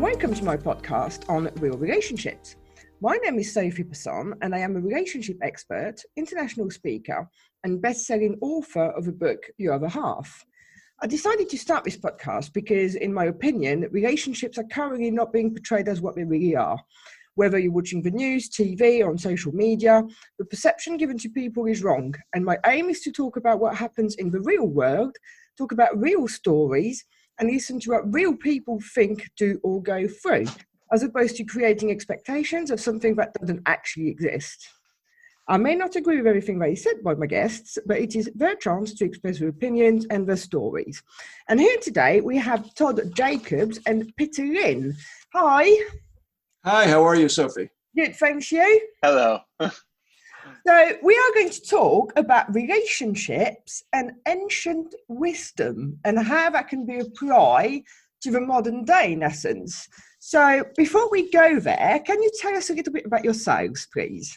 welcome to my podcast on real relationships. My name is Sophie Passon, and I am a relationship expert, international speaker, and best-selling author of the book, Your Other Half. I decided to start this podcast because, in my opinion, relationships are currently not being portrayed as what they really are. Whether you're watching the news, TV, or on social media, the perception given to people is wrong. And my aim is to talk about what happens in the real world, talk about real stories, and listen to what real people think, do, or go through, as opposed to creating expectations of something that doesn't actually exist. I may not agree with everything that is said by my guests, but it is their chance to express their opinions and their stories. And here today we have Tod Jacobs and Lynn. Hi. Hi, how are you, Sophie? Good, thanks you. Hello. So we are going to talk about relationships and ancient wisdom and how that can be applied to the modern day, in essence. So before we go there, can you tell us a little bit about yourselves, please?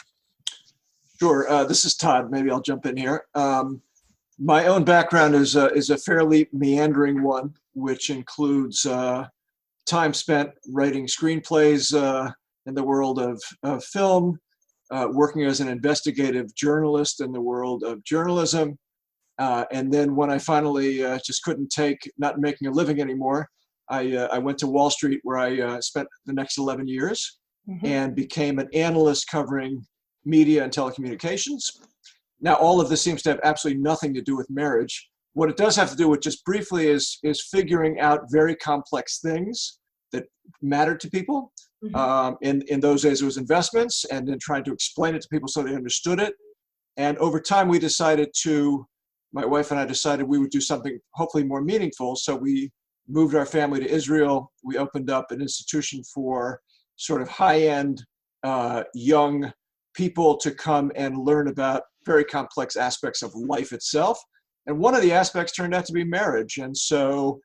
Sure. This is Todd. Maybe I'll jump in here. My own background is a fairly meandering one, which includes time spent writing screenplays in the world of film, working as an investigative journalist in the world of journalism. And then when I finally just couldn't take not making a living anymore, I went to Wall Street, where I spent the next 11 years and became an analyst covering media and telecommunications. Now, all of this seems to have absolutely nothing to do with marriage. What it does have to do with, just briefly, is figuring out very complex things that matter to people. In those days, it was investments, and then trying to explain it to people so they understood it. And over time, my wife and I decided we would do something hopefully more meaningful. So we moved our family to Israel. We opened up an institution for sort of high-end young people to come and learn about very complex aspects of life itself. And one of the aspects turned out to be marriage. And so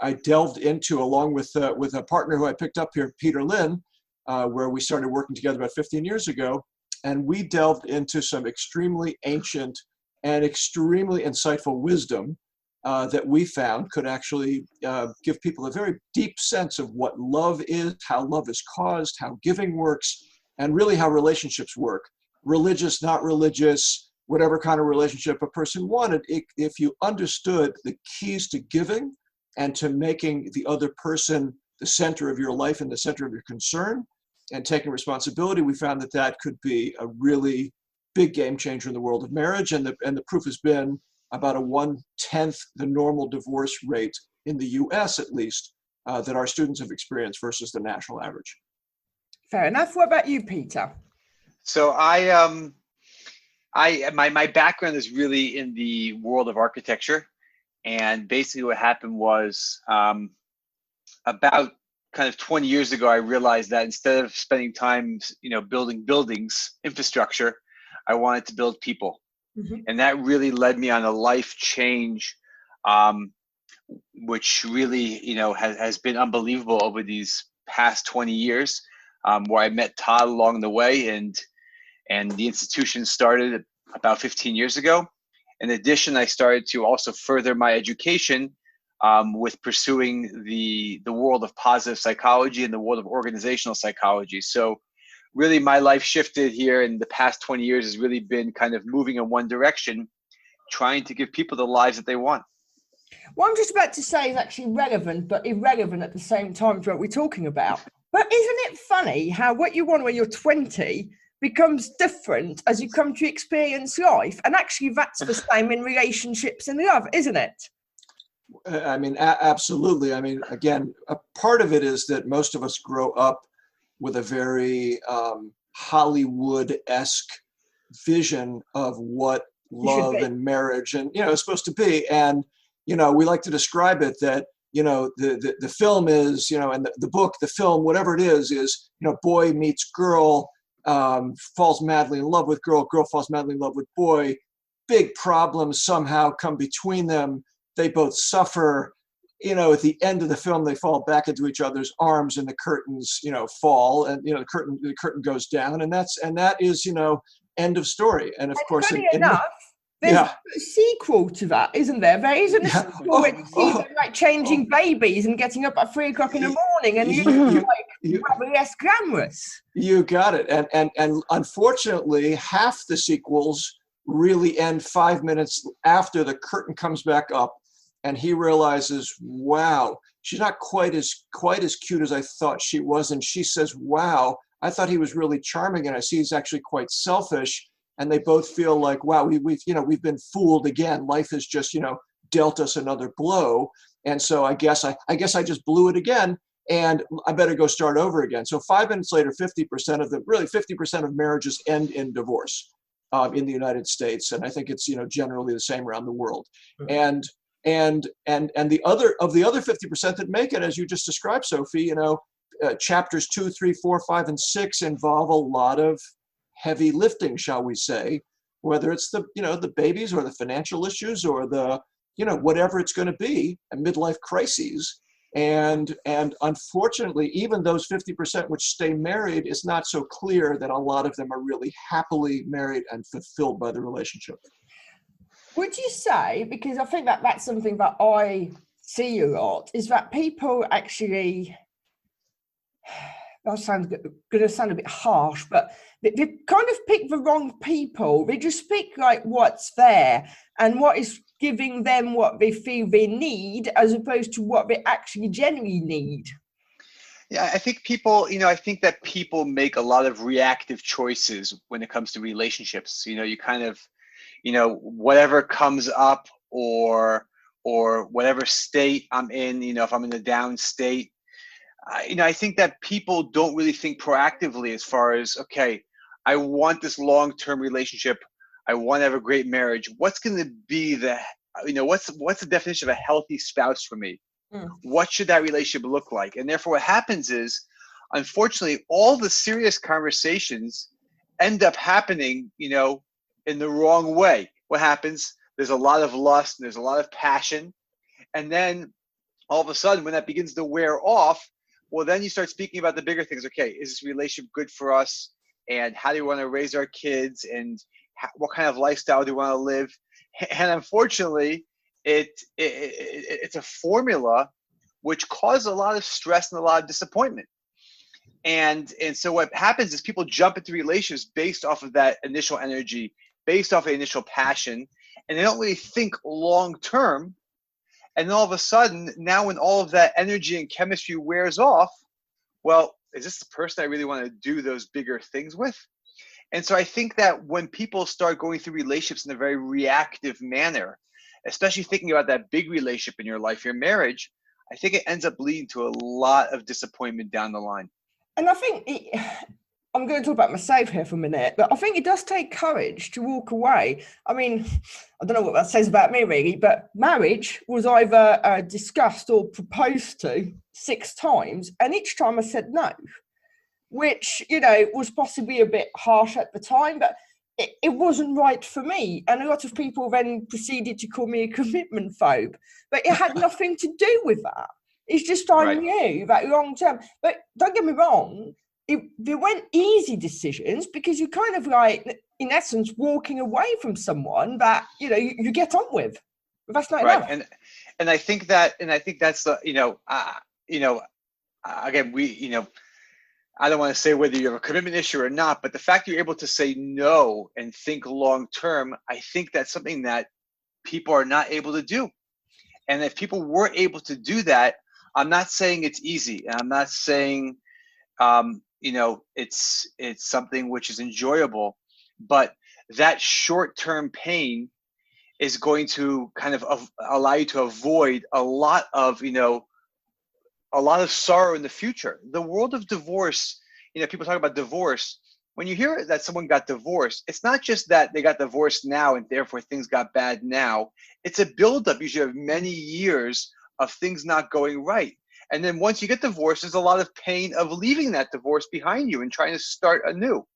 I delved into, along with a partner who I picked up here, Lynn, where we started working together about 15 years ago. And we delved into some extremely ancient and extremely insightful wisdom that we found could actually give people a very deep sense of what love is, how love is caused, how giving works, and really how relationships work. Religious, not religious, whatever kind of relationship a person wanted, if you understood the keys to giving and to making the other person the center of your life and the center of your concern and taking responsibility, we found that could be a really big game changer in the world of marriage. And the proof has been about a 1/10 the normal divorce rate in the US, at least, that our students have experienced versus the national average. Fair enough. What about you, Peter? So my background is really in the world of architecture, and basically what happened was about kind of 20 years ago, I realized that instead of spending time, building buildings, infrastructure, I wanted to build people. And that really led me on a life change, which really, has been unbelievable over these past 20 years, where I met Todd along the way, and the institution started about 15 years ago. In addition, I started to also further my education with pursuing the world of positive psychology and the world of organizational psychology. So really my life shifted here in the past 20 years has really been kind of moving in one direction, trying to give people the lives that they want. What I'm just about to say is actually relevant, but irrelevant at the same time to what we're talking about. But isn't it funny how what you want when you're 20 becomes different as you come to experience life? And actually that's the same in relationships and love, isn't it? I mean, absolutely. I mean, again, a part of it is that most of us grow up with a very Hollywood-esque vision of what love and marriage and, is supposed to be. And, we like to describe it that, the film is, and the book, the film, whatever it is, boy meets girl, falls madly in love with girl, girl falls madly in love with boy, big problems somehow come between them. They both suffer, at the end of the film, they fall back into each other's arms and the curtains, fall and, the curtain goes down, and that is, end of story. And of course, funny enough, There's Yeah. a sequel to that, isn't there? There isn't a Yeah. sequel where you see them like changing babies and getting up at 3 o'clock in the morning, and probably less glamorous. You got it. And unfortunately, half the sequels really end 5 minutes after the curtain comes back up, and he realizes, wow, she's not quite as cute as I thought she was. And she says, wow, I thought he was really charming, and I see he's actually quite selfish. And they both feel like, wow, we've been fooled again. Life has just, dealt us another blow. And so I guess I just blew it again, and I better go start over again. So 5 minutes later, 50% of marriages end in divorce in the United States. And I think it's, generally the same around the world. And the other 50% that make it, as you just described, Sophie, chapters 2, 3, 4, 5, and 6 involve a lot of heavy lifting, shall we say, whether it's the babies or the financial issues or the, whatever it's going to be, and midlife crises. And unfortunately, even those 50% which stay married, it's not so clear that a lot of them are really happily married and fulfilled by the relationship. Would you say, because I think that's something that I see a lot, is that people actually, that sounds going to sound a bit harsh, but they kind of pick the wrong people. They just pick like what's there and what is giving them what they feel they need, as opposed to what they actually genuinely need. Yeah, I think that people make a lot of reactive choices when it comes to relationships. You kind of, whatever comes up or whatever state I'm in, if I'm in a down state, I think that people don't really think proactively as far as, okay, I want this long-term relationship. I want to have a great marriage. What's going to be what's the definition of a healthy spouse for me? What should that relationship look like? And therefore what happens is, unfortunately, all the serious conversations end up happening, in the wrong way. What happens? There's a lot of lust, and there's a lot of passion. And then all of a sudden, when that begins to wear off, well, then you start speaking about the bigger things. Okay, is this relationship good for us? And how do we want to raise our kids? And what kind of lifestyle do we want to live? And unfortunately, it's a formula which causes a lot of stress and a lot of disappointment. And so what happens is people jump into relationships based off of that initial energy, based off of initial passion, and they don't really think long term. And then all of a sudden, now when all of that energy and chemistry wears off, well, is this the person I really want to do those bigger things with? And so I think that when people start going through relationships in a very reactive manner, especially thinking about that big relationship in your life, your marriage, I think it ends up leading to a lot of disappointment down the line. And I think I'm going to talk about myself here for a minute, but I think it does take courage to walk away. I mean, I don't know what that says about me really, but marriage was either discussed or proposed to 6 times, and each time I said no, which, was possibly a bit harsh at the time, but it wasn't right for me. And a lot of people then proceeded to call me a commitment phobe, but it had nothing to do with that. It's just I knew that long term. But don't get me wrong, they weren't easy decisions, because you're kind of like, in essence, walking away from someone that, you get on with. But that's not enough. And I think that's the, again, I don't want to say whether you have a commitment issue or not, but the fact that you're able to say no and think long term, I think that's something that people are not able to do. And if people were able to do that, I'm not saying it's easy. And I'm not saying, it's something which is enjoyable, but that short-term pain is going to kind of allow you to avoid a lot of sorrow in the future. The world of divorce, people talk about divorce. When you hear that someone got divorced, it's not just that they got divorced now and therefore things got bad now. It's a buildup usually of many years of things not going right. And then once you get divorced, there's a lot of pain of leaving that divorce behind you and trying to start anew.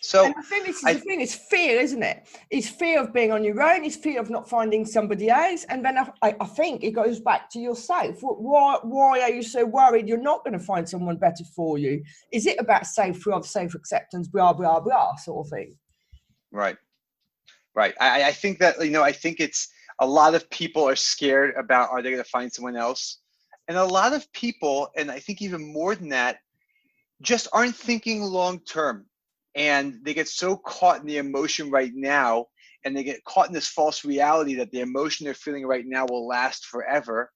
So and I think this is the thing, it's fear, isn't it? It's fear of being on your own, it's fear of not finding somebody else. And then I think it goes back to yourself. Why are you so worried you're not going to find someone better for you? Is it about self-love, self-acceptance, blah, blah, blah sort of thing? Right. Right. I think that, I think it's a lot of people are scared about, are they going to find someone else? And a lot of people, and I think even more than that, just aren't thinking long term. And they get so caught in the emotion right now, and they get caught in this false reality that the emotion they're feeling right now will last forever.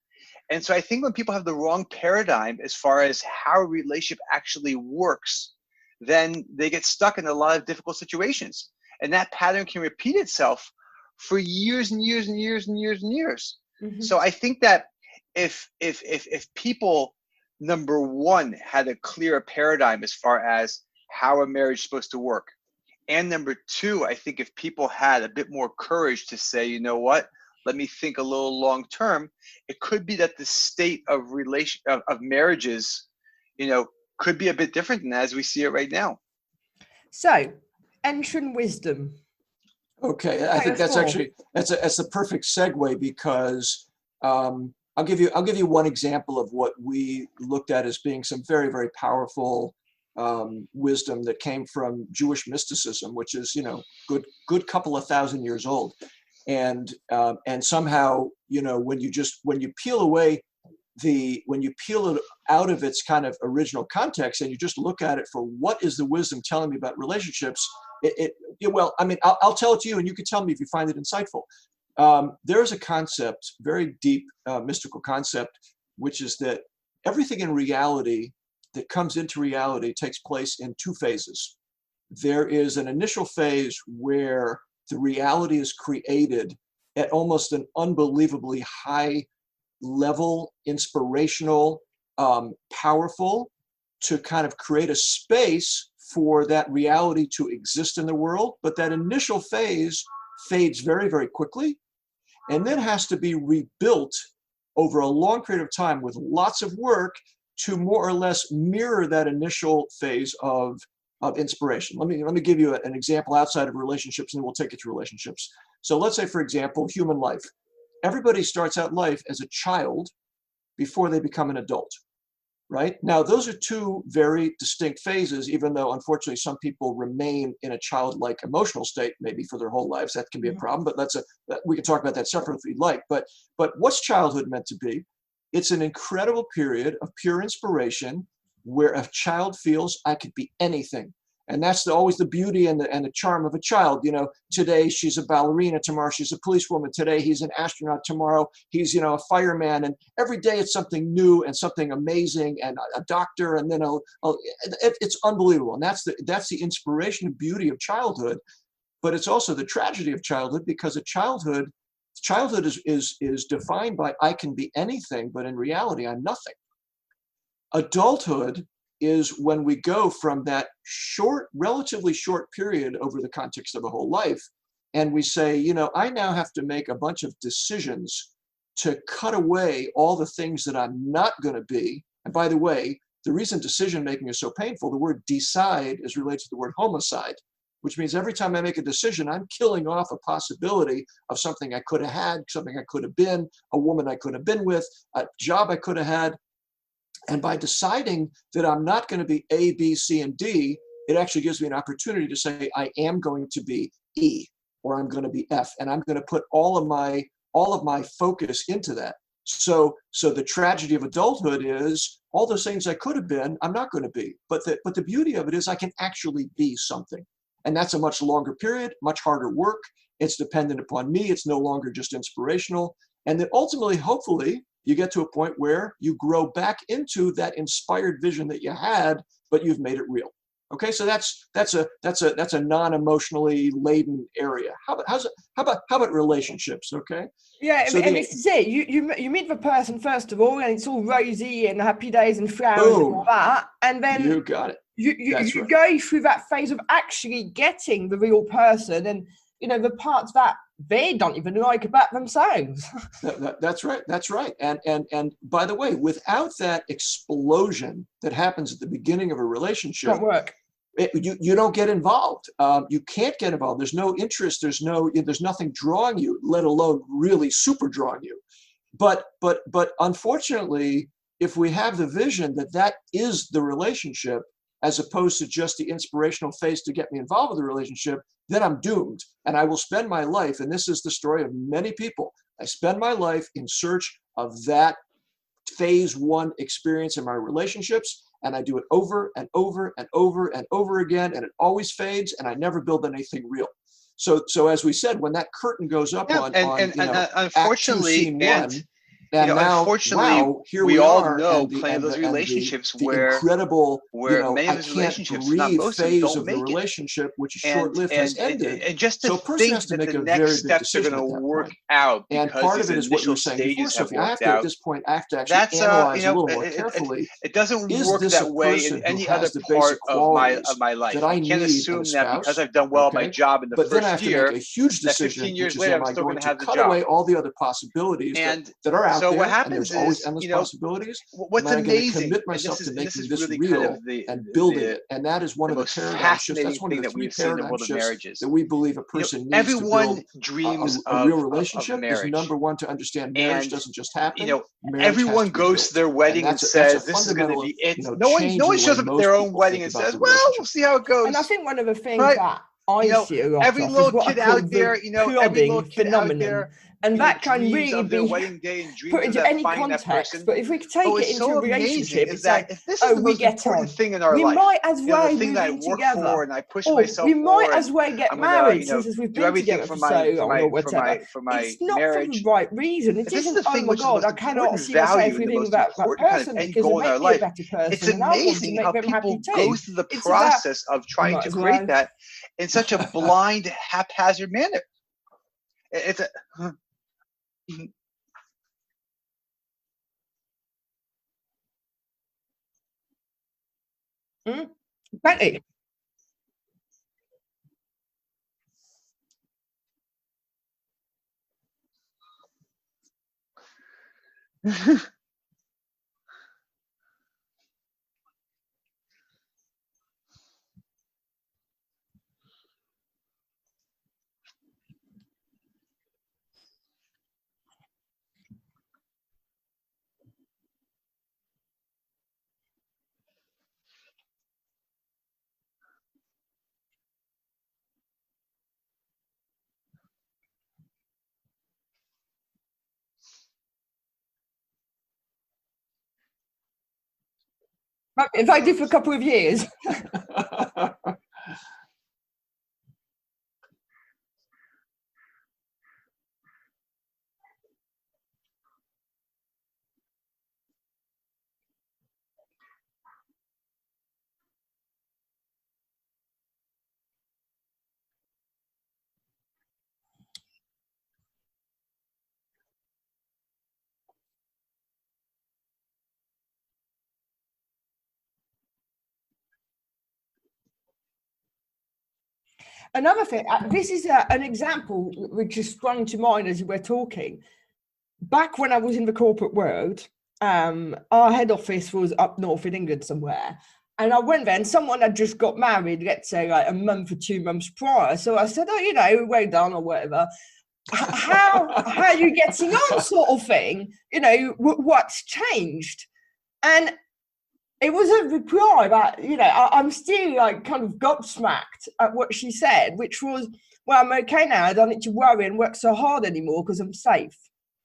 And so I think when people have the wrong paradigm as far as how a relationship actually works, then they get stuck in a lot of difficult situations. And that pattern can repeat itself for years and years and years and years and years. Mm-hmm. So I think that if people, number one, had a clearer paradigm as far as how a marriage is supposed to work, and number two, I think if people had a bit more courage to say, you know what, let me think a little long term, it could be that the state of marriages, could be a bit different than as we see it right now. So, ancient wisdom. Okay, I think that's actually that's the perfect segue, because I'll give you one example of what we looked at as being some very, very powerful wisdom that came from Jewish mysticism, which is good couple of thousand years old, and somehow when you peel it out of its kind of original context and you just look at it for what is the wisdom telling me about relationships, I'll tell it to you and you can tell me if you find it insightful. There's a concept, very deep mystical concept, which is that everything in reality that comes into reality takes place in two phases. There is an initial phase where the reality is created at almost an unbelievably high level, inspirational, powerful, to kind of create a space for that reality to exist in the world. But that initial phase fades very, very quickly, and then has to be rebuilt over a long period of time with lots of work to more or less mirror that initial phase of inspiration. Let me give you an example outside of relationships, and then we'll take it to relationships. So let's say, for example, human life. Everybody starts out life as a child before they become an adult, right? Now, those are two very distinct phases, even though unfortunately some people remain in a childlike emotional state maybe for their whole lives. That can be a problem, but we can talk about that separately if you'd like. But what's childhood meant to be? It's an incredible period of pure inspiration where a child feels I could be anything. And that's always the beauty and the charm of a child. Today she's a ballerina, tomorrow she's a policewoman, today he's an astronaut, tomorrow he's a fireman, and every day it's something new and something amazing, and a doctor, and then it's unbelievable. And that's the inspiration and beauty of childhood. But it's also the tragedy of childhood, because childhood is defined by I can be anything, but in reality I'm nothing. Adulthood is when we go from that relatively short period over the context of a whole life, and we say, I now have to make a bunch of decisions to cut away all the things that I'm not going to be. And by the way, the reason decision making is so painful, the word decide is related to the word homicide, which means every time I make a decision, I'm killing off a possibility of something I could have had, something I could have been, a woman I could have been with, a job I could have had. And by deciding that I'm not going to be A, B, C, and D, it actually gives me an opportunity to say I am going to be E, or I'm going to be F, and I'm going to put all of my focus into that. So the tragedy of adulthood is all those things I could have been, I'm not going to be. But the beauty of it is I can actually be something. And that's a much longer period, much harder work. It's dependent upon me. It's no longer just inspirational. And then ultimately, hopefully, you get to a point where you grow back into that inspired vision that you had, but you've made it real. Okay, so that's a non-emotionally laden area. How about relationships? Okay. Yeah, so and this is it. You meet the person first of all, and it's all rosy and happy days and flowers and all that, and then you got it. You go through that phase of actually getting the real person, and the parts that they don't even like about themselves. That's right. And by the way, without that explosion that happens at the beginning of a relationship, don't work. You don't get involved. You can't get involved. There's no interest. There's nothing drawing you, let alone really super drawing you. But unfortunately, if we have the vision that is the relationship, as opposed to just the inspirational phase to get me involved with the relationship, then I'm doomed. And I will spend my life, and this is the story of many people, I spend my life in search of that phase one experience in my relationships, and I do it over and over and over and over again, and it always fades, and I never build anything real. So as we said, when that curtain goes up on unfortunately, Act 2, Scene 1, and now, unfortunately, wow, here we we all are, know and plenty of those relationships the where incredible, many of I those can't relationships, not breathe most of them, phase don't of the make it. relationship, which is short-lived, has ended. And just to So a person think has to that make the a very next big steps are decision going at to that work point. out And because part of these it is what you were initial saying before. stages So have if you have worked to, at out. this point, have to actually That's analyze a little more carefully, it doesn't is work this that a way person in who any has other the part basic qualities of my life. that I I can't need in a assume that because spouse? I've done well at my Okay. job in the But then I first have to make year, a huge that decision, 15 years which is, later am I'm I still going going to to have the cut job. away all the other possibilities And that are out so there, what and happens there's always is, endless possibilities? what's Am I going to amazing, commit and myself to this making is this really real kind of and building the it? And that is one the of the most paradigm shifts. fascinating That's one of thing the that three we've seen in the paradigm world of shifts marriages. that we believe a person needs to Everyone build dreams a real of relationship. Is marriage. number one, to understand marriage And doesn't just happen. Marriage has everyone to be goes built. to their wedding and That's a says, this is going to fundamental, be it. No one change in the way shows up at most their own people wedding think and about says, the well, relationship. we'll see how it goes. And I think one of the things Right? that I see a lot Every of is little what I kid call out there, the every little plodding kid out phenomenon. there, And that can dreams really of their be wedding day and put dreams of into that any finding that context. person. But if we could But take it what's into so a amazing relationship, is it's that like, if this is oh, the we most get important on. thing in our We life, might as the well thing move that I in work together. for and I push Or myself we might for, as and well get I'm gonna, married since we've do been everything together for for so long or for my whatever. for my It's not for the marriage. right reason. It If this is isn't, the oh thing my which is the God, most I cannot important see myself value and the living most without that important kind of person end because they goal in our make me a life, better it's person and I want to amazing make how them happy people too. go through the It's about, process of trying might to as create well. that in such a blind, haphazard manner. It's a Plenty. If I did for a couple of years. Another thing, this is an example which has sprung to mind as we're talking. Back when I was in the corporate world, our head office was up north in England somewhere. And I went there and someone had just got married, let's say like a month or 2 months prior. So I said, oh, well done or whatever. How are you getting on sort of thing? What's changed? And it was a reply that, I'm still like kind of gobsmacked at what she said, which was, well, I'm okay now. I don't need to worry and work so hard anymore because I'm safe.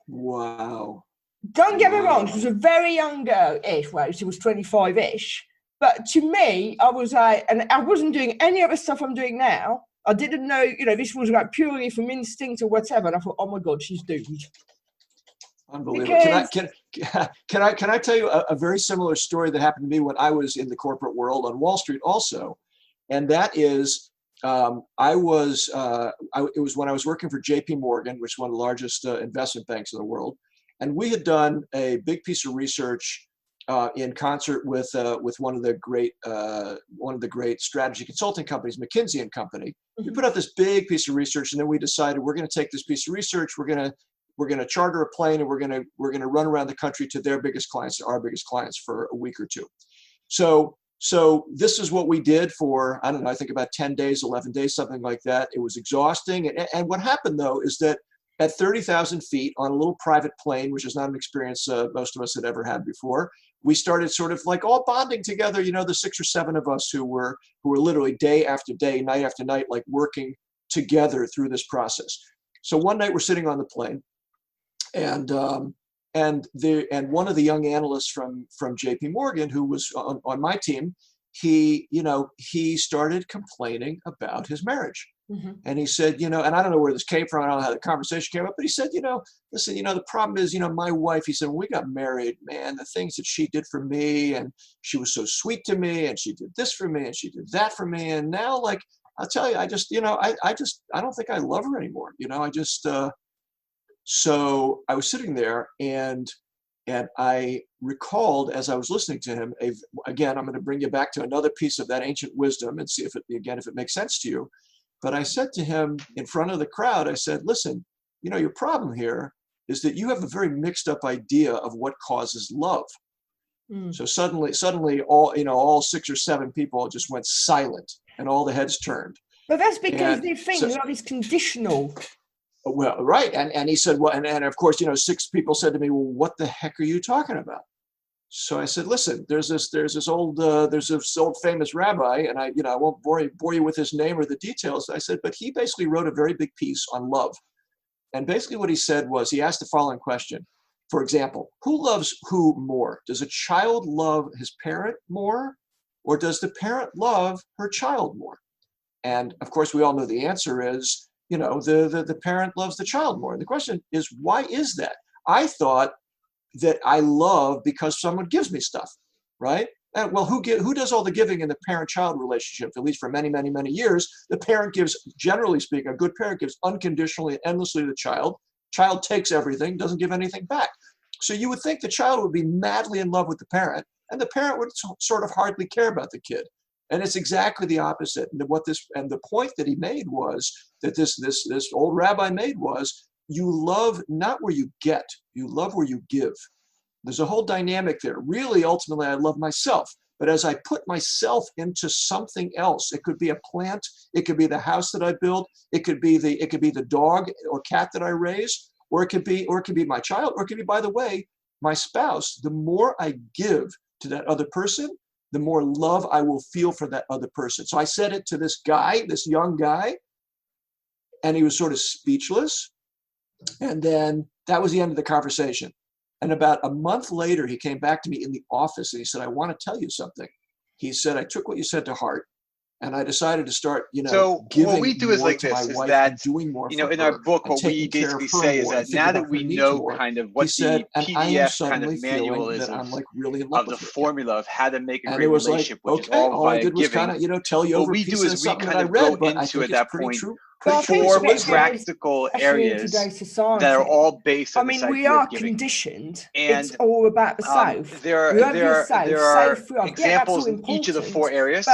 Wow. Don't get me wrong. She was a very young girl-ish. Well, she was 25-ish. But to me, I was like, and I wasn't doing any other stuff I'm doing now. I didn't know, this was like purely from instinct or whatever. And I thought, oh my God, she's doomed. Unbelievable. Can I tell you a very similar story that happened to me when I was in the corporate world on Wall Street also, and that is it was when I was working for J.P. Morgan, which is one of the largest investment banks in the world, and we had done a big piece of research in concert with one of the great strategy consulting companies, McKinsey and Company. We put out this big piece of research, and then we decided we're going to take this piece of research, we're going to charter a plane, and we're going to run around the country to their biggest clients, our biggest clients, for a week or two. So this is what we did for, I don't know, I think about 10 days, 11 days, something like that. It was exhausting. And what happened though is that at 30,000 feet on a little private plane, which is not an experience most of us had ever had before, we started sort of like all bonding together, the 6 or 7 of us who were literally day after day, night after night, like working together through this process. So one night we're sitting on the plane, and one of the young analysts from JP Morgan, who was on my team, he started complaining about his marriage. Mm-hmm. And he said, and I don't know where this came from, I don't know how the conversation came up, but he said, listen, the problem is, my wife, he said, when we got married, man, the things that she did for me, and she was so sweet to me, and she did this for me, and she did that for me. And now, like, I'll tell you, I just, I don't think I love her anymore. So I was sitting there, and I recalled, as I was listening to him, again, I'm going to bring you back to another piece of that ancient wisdom and see if it makes sense to you. But I said to him in front of the crowd, I said, listen, your problem here is that you have a very mixed up idea of what causes love. Mm. So suddenly all 6 or 7 people just went silent, and all the heads turned. But that's because they think love is conditional. Well, right. And he said, well, and of course, 6 people said to me, well, what the heck are you talking about? So I said, listen, there's this old famous rabbi, and I won't bore you with his name or the details. I said, but he basically wrote a very big piece on love. And basically what he said was, he asked the following question. For example, who loves who more? Does a child love his parent more, or does the parent love her child more? And of course, we all know the answer is, the parent loves the child more. And the question is, why is that? I thought that I love because someone gives me stuff, right? And well, who does all the giving in the parent-child relationship? At least for many, many, many years, the parent gives, generally speaking, a good parent gives unconditionally and endlessly to the child. Child takes everything, doesn't give anything back. So you would think the child would be madly in love with the parent, and the parent would sort of hardly care about the kid. And it's exactly the opposite. And the point that he made was that this old rabbi made was, you love not where you get, you love where you give. There's a whole dynamic there. Really, ultimately, I love myself. But as I put myself into something else, it could be a plant, it could be the house that I build, it could be the dog or cat that I raise, or it could be my child, or it could be, by the way, my spouse. The more I give to that other person, the more love I will feel for that other person. So I said it to this guy, this young guy, and he was sort of speechless. And then that was the end of the conversation. And about a month later, he came back to me in the office and he said, I want to tell you something. He said, I took what you said to heart, and I decided to start, so giving what we do is like this, is that, doing more in our book, what we basically say is that now that we know kind of what the PDF kind of manual is of the formula of how to make a great relationship, which is all via giving, what we do is we kind of go into at that point 4 practical areas that are all based on this idea of giving. We are conditioned. And it's all about the self. There are examples in each of the 4 areas,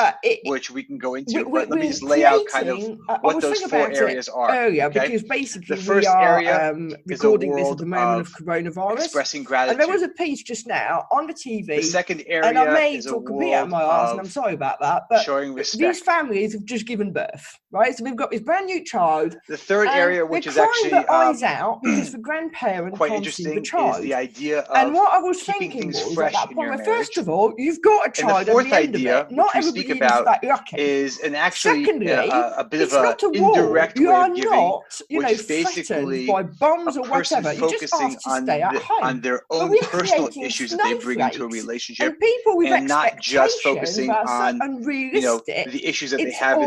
which we can go into. But let me just lay out kind of what those 4 areas are. Earlier, okay? Because basically the first we are area recording this at the moment of coronavirus. Expressing gratitude. And there was a piece just now on the TV. The second area and I may is talk a bit out of my arse, and I'm sorry about that. But showing respect. These families have just given birth, right? So we've got this brand new child. The third area, which is actually their eyes out because the grandparent quite can't interesting, see the child. is the idea of and what I was keeping thinking things was fresh at that in point, your well, marriage. first of all, you've got a child. And the fourth at the end idea, of it. Not which we everybody speak about, that lucky. is Secondly, a bit of an war. indirect you way are of giving, not, which basically by bombs a or person whatever. You're just focusing asked to stay at home. on their own personal issues that they bring into a relationship, and people with and not just focusing on unrealistic. The issues that they have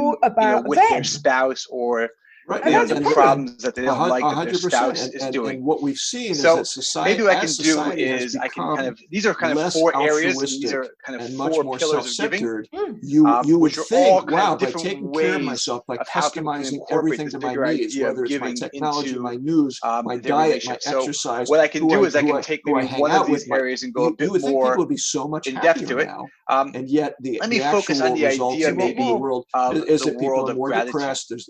with their spouse or the problems that they don't like that their spouse is doing. And what we've seen is so that society, maybe what I can do is I can kind of, these are kind of 4 areas, and these are kind of 4 pillars of giving. You would think, wow, by different taking care of myself, by customizing everything to my needs, whether it's my technology, my news, my diet, my exercise. What I can do is I can take maybe one of these areas and go a bit more would be so much in depth to it. And yet let me focus on the idea maybe is that people are more depressed. There's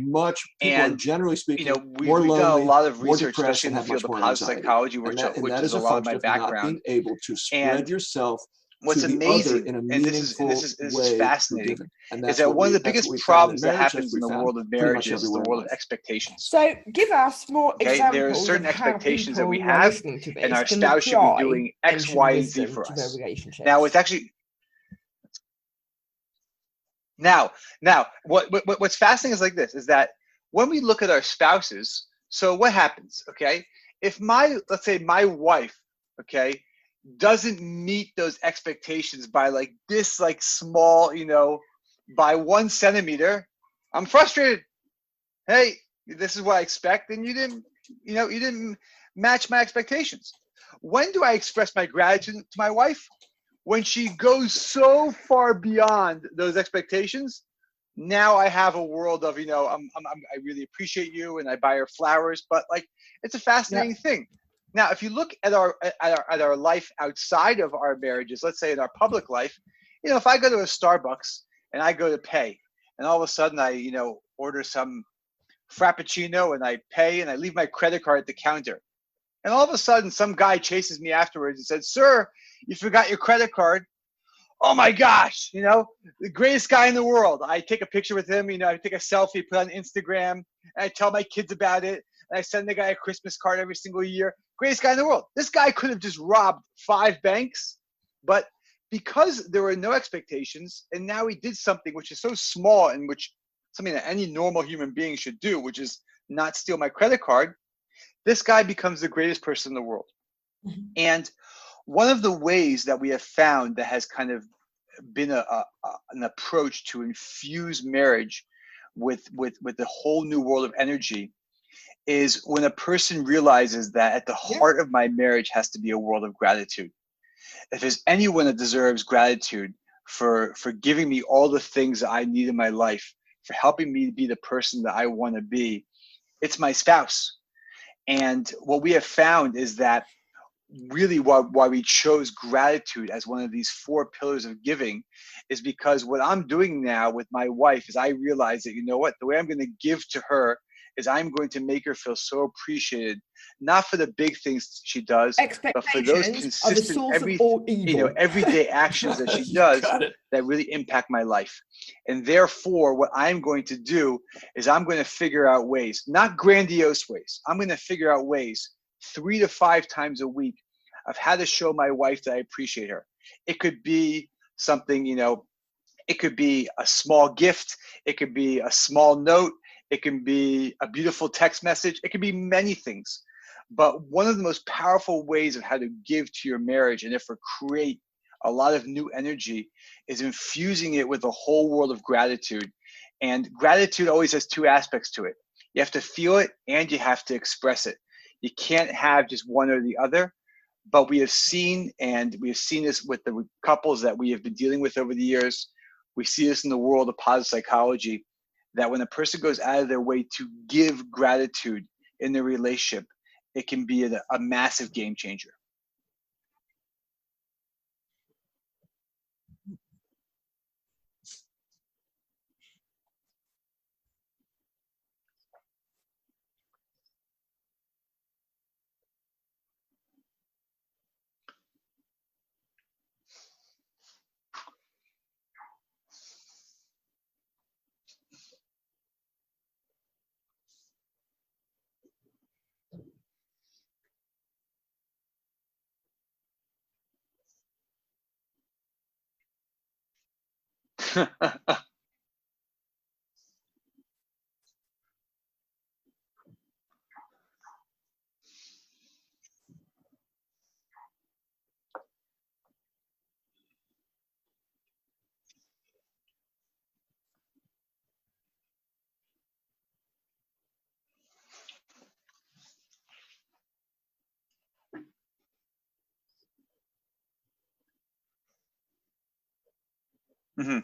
much people are generally speaking more lonely, we've done a lot of more research, depressed, especially in the and have field much of more positive anxiety. psychology, which And that is a is lot of my function of not background. being able to spread yourself what's the other amazing, in a and meaningful this is way for fascinating, giving. And is that's that what one of the that's what biggest we found in problems that marriage. That's happens what in we the found world of pretty marriage much is the everywhere in world of life. expectations. So give us more Okay, there are examples certain of how expectations that we people who are have, listening to and this our can spouse should be apply doing X, ancient Y, and Z wisdom for to their us. Now, relationships. it's actually now what's fascinating is like this: is that when we look at our spouses, so what happens? Okay, if let's say my wife, okay, doesn't meet those expectations by like this, like small, by 1 centimeter, I'm frustrated. Hey, this is what I expect, and you didn't match my expectations. When do I express my gratitude to my wife? When she goes so far beyond those expectations. Now I have a world of, I really appreciate you, and I buy her flowers, but like, it's a fascinating thing. Now, if you look at our life outside of our marriages, let's say in our public life, if I go to a Starbucks and I go to pay, and all of a sudden I, order some Frappuccino and I pay and I leave my credit card at the counter. And all of a sudden some guy chases me afterwards and said, "Sir, you forgot your credit card." Oh my gosh, the greatest guy in the world. I take a picture with him, I take a selfie, put it on Instagram, and I tell my kids about it. And I send the guy a Christmas card every single year. Greatest guy in the world. This guy could have just robbed 5 banks, but because there were no expectations, and now he did something which is so small and which something that any normal human being should do, which is not steal my credit card, this guy becomes the greatest person in the world. Mm-hmm. And one of the ways that we have found that has kind of been an approach to infuse marriage with the whole new world of energy is when a person realizes that at the heart of my marriage has to be a world of gratitude. If there's anyone that deserves gratitude for giving me all the things that I need in my life, for helping me to be the person that I want to be, it's my spouse. And what we have found is that really why we chose gratitude as one of these 4 pillars of giving is because what I'm doing now with my wife is I realize that, the way I'm going to give to her is I'm going to make her feel so appreciated, not for the big things she does, but for those consistent, everyday actions that she does that really impact my life. And therefore, what I'm going to do is I'm going to figure out ways, not grandiose ways. I'm going to figure out ways 3 to 5 times a week of how to show my wife that I appreciate her. It could be something, it could be a small gift. It could be a small note. It can be a beautiful text message. It can be many things. But one of the most powerful ways of how to give to your marriage and therefore create a lot of new energy is infusing it with a whole world of gratitude. And gratitude always has 2 aspects to it. You have to feel it and you have to express it. You can't have just one or the other. But we have seen this with the couples that we have been dealing with over the years. We see this in the world of positive psychology, that when a person goes out of their way to give gratitude in their relationship, it can be a massive game changer. Mm-hmm.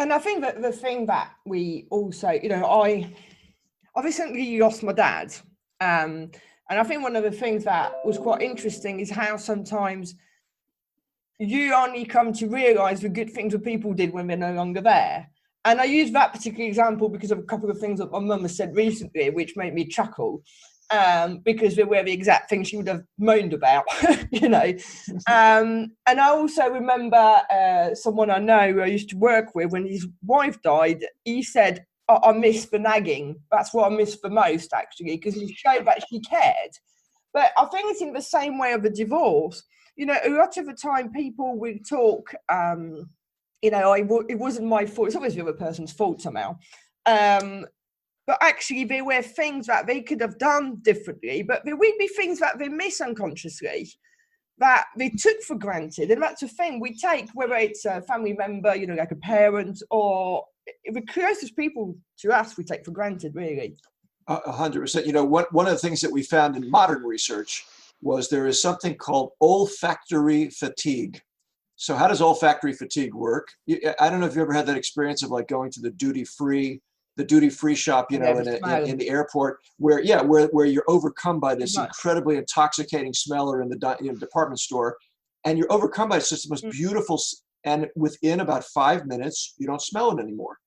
And I think that the thing that we also, you know, I recently lost my dad. And I think one of the things that was quite interesting is how sometimes you only come to realise the good things that people did when they're no longer there. And I use that particular example because of a couple of things that my mum has said recently, which made me chuckle, because they were the exact things she would have moaned about, you know. And I also remember someone I know who I used to work with, when his wife died, he said, I miss the nagging. That's what I miss the most, actually, because it showed that she cared. But I think it's in the same way of a divorce. You know, a lot of the time people will talk, you know, it wasn't my fault. It's always the other person's fault somehow. But actually, there were things that they could have done differently, but there would be things that they miss unconsciously that they took for granted. And that's a thing we take, whether it's a family member, you know, like a parent, or the closest people to us we take for granted, really. 100%. You know, one of the things that we found in modern research was there is something called olfactory fatigue. So how does olfactory fatigue work? I don't know if you ever had that experience of like going to the duty free shop, you know, in the airport, where you're overcome by this incredibly intoxicating smell, or in the department store, and you're overcome by it's just the most beautiful, and within about 5 minutes you don't smell it anymore.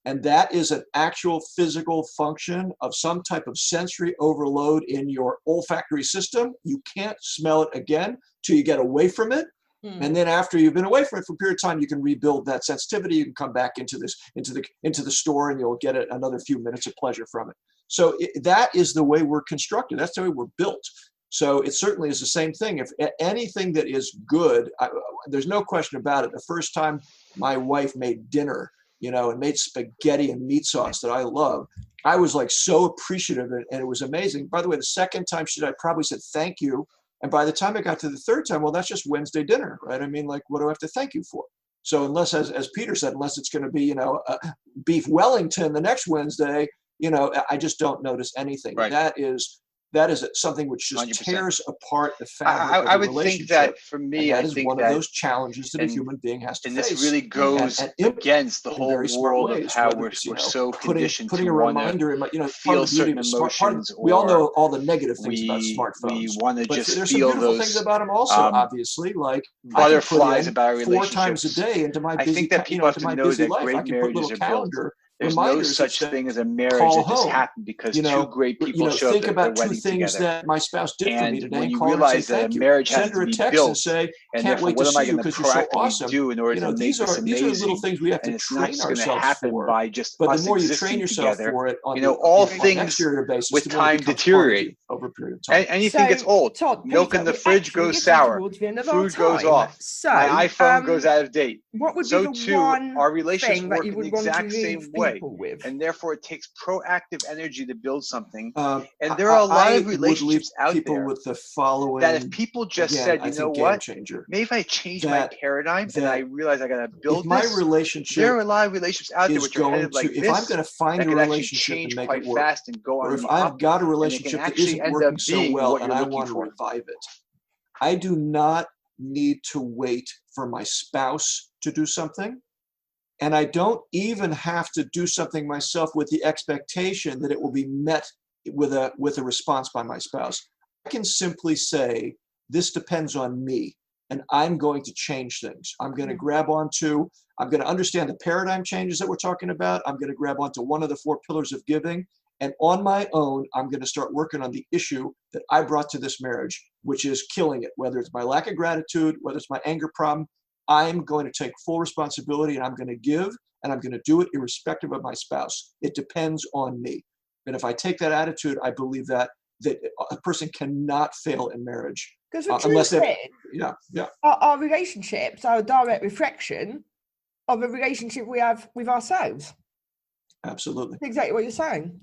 And that is an actual physical function of some type of sensory overload in your olfactory system. You can't smell it again till you get away from it. And then after you've been away from it for a period of time, you can rebuild that sensitivity. You can come back into the store, and you'll get another few minutes of pleasure from it. So that is the way we're constructed. That's the way we're built. So it certainly is the same thing. If anything that is good, there's no question about it. The first time my wife made dinner, you know, and made spaghetti and meat sauce that I love, I was like so appreciative, and it was amazing. By the way, the second time I probably said thank you. And by the time I got to the third time, well, that's just Wednesday dinner, right? I mean, like, what do I have to thank you for? So unless, as Peter said, unless it's going to be, you know, beef Wellington the next Wednesday, you know, I just don't notice anything. Right. That is something which just 100%. tears apart the fabric I of a would relationship. think that for me, that is one of those challenges that a human being has to and face. this really goes against the whole world of how we're so conditioned putting to a want reminder in my, you know, feel certain emotions. We all know all the negative things about we smartphones. want to But just there's some feel beautiful those things about them also, obviously, like butterflies about our 4 relationships. times a day into my I busy, think that people have to know that great marriages are built. There's no such thing as a marriage that just happened because two great people show up at their wedding together. That my spouse did for me And today, when and you call her and say realize that a thank you. marriage has Send her to a be text built, and say, and can't therefore, wait what to am I see you going to because you're so proactively awesome. do in order You know, to make this amazing? these are little things we have to And it's not train just going to ourselves happen for. by just But us the more you existing train yourself together, for it on you know, all an things exterior basis, with the more it time becomes part of deteriorate. you over a period of time. Anything gets old. Todd, Milk Peter, in the fridge goes sour. Food goes off. So, My iPhone goes out of date. What would So be the too, one our relationships thing that work you in the would want to exact same leave way. people with? And therefore, it takes proactive energy to build something. And there are a lot of relationships out there with the following, that if people just said, you know what, maybe if I change my paradigm and I realize I got to build my this, relationship there are a lot of relationships out there which are headed like if this, I'm going to find that a can actually relationship change and make quite it work, fast and go on or if the I've up, got a and it relationship can that actually isn't end working up so being well what and you're I looking want to for. revive it, I do not need to wait for my spouse to do something. And I don't even have to do something myself with the expectation that it will be met with a response by my spouse. I can simply say, this depends on me, and I'm going to change things. I'm going to I'm going to understand the paradigm changes that we're talking about. I'm going to grab onto one of the 4 pillars of giving. And on my own, I'm going to start working on the issue that I brought to this marriage, which is killing it, whether it's my lack of gratitude, whether it's my anger problem. I'm going to take full responsibility, and I'm going to give, and I'm going to do it irrespective of my spouse. It depends on me. And if I take that attitude, I believe that a person cannot fail in marriage. Because the truth is, our relationships are a direct reflection of the relationship we have with ourselves. Absolutely. That's exactly what you're saying.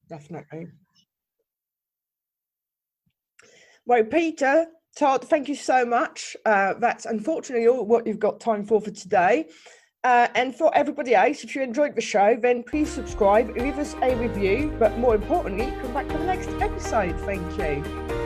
Definitely. Well, Peter, Todd, thank you so much. That's unfortunately all what you've got time for today. And for everybody else, if you enjoyed the show, then please subscribe, leave us a review, but more importantly, come back for the next episode. Thank you.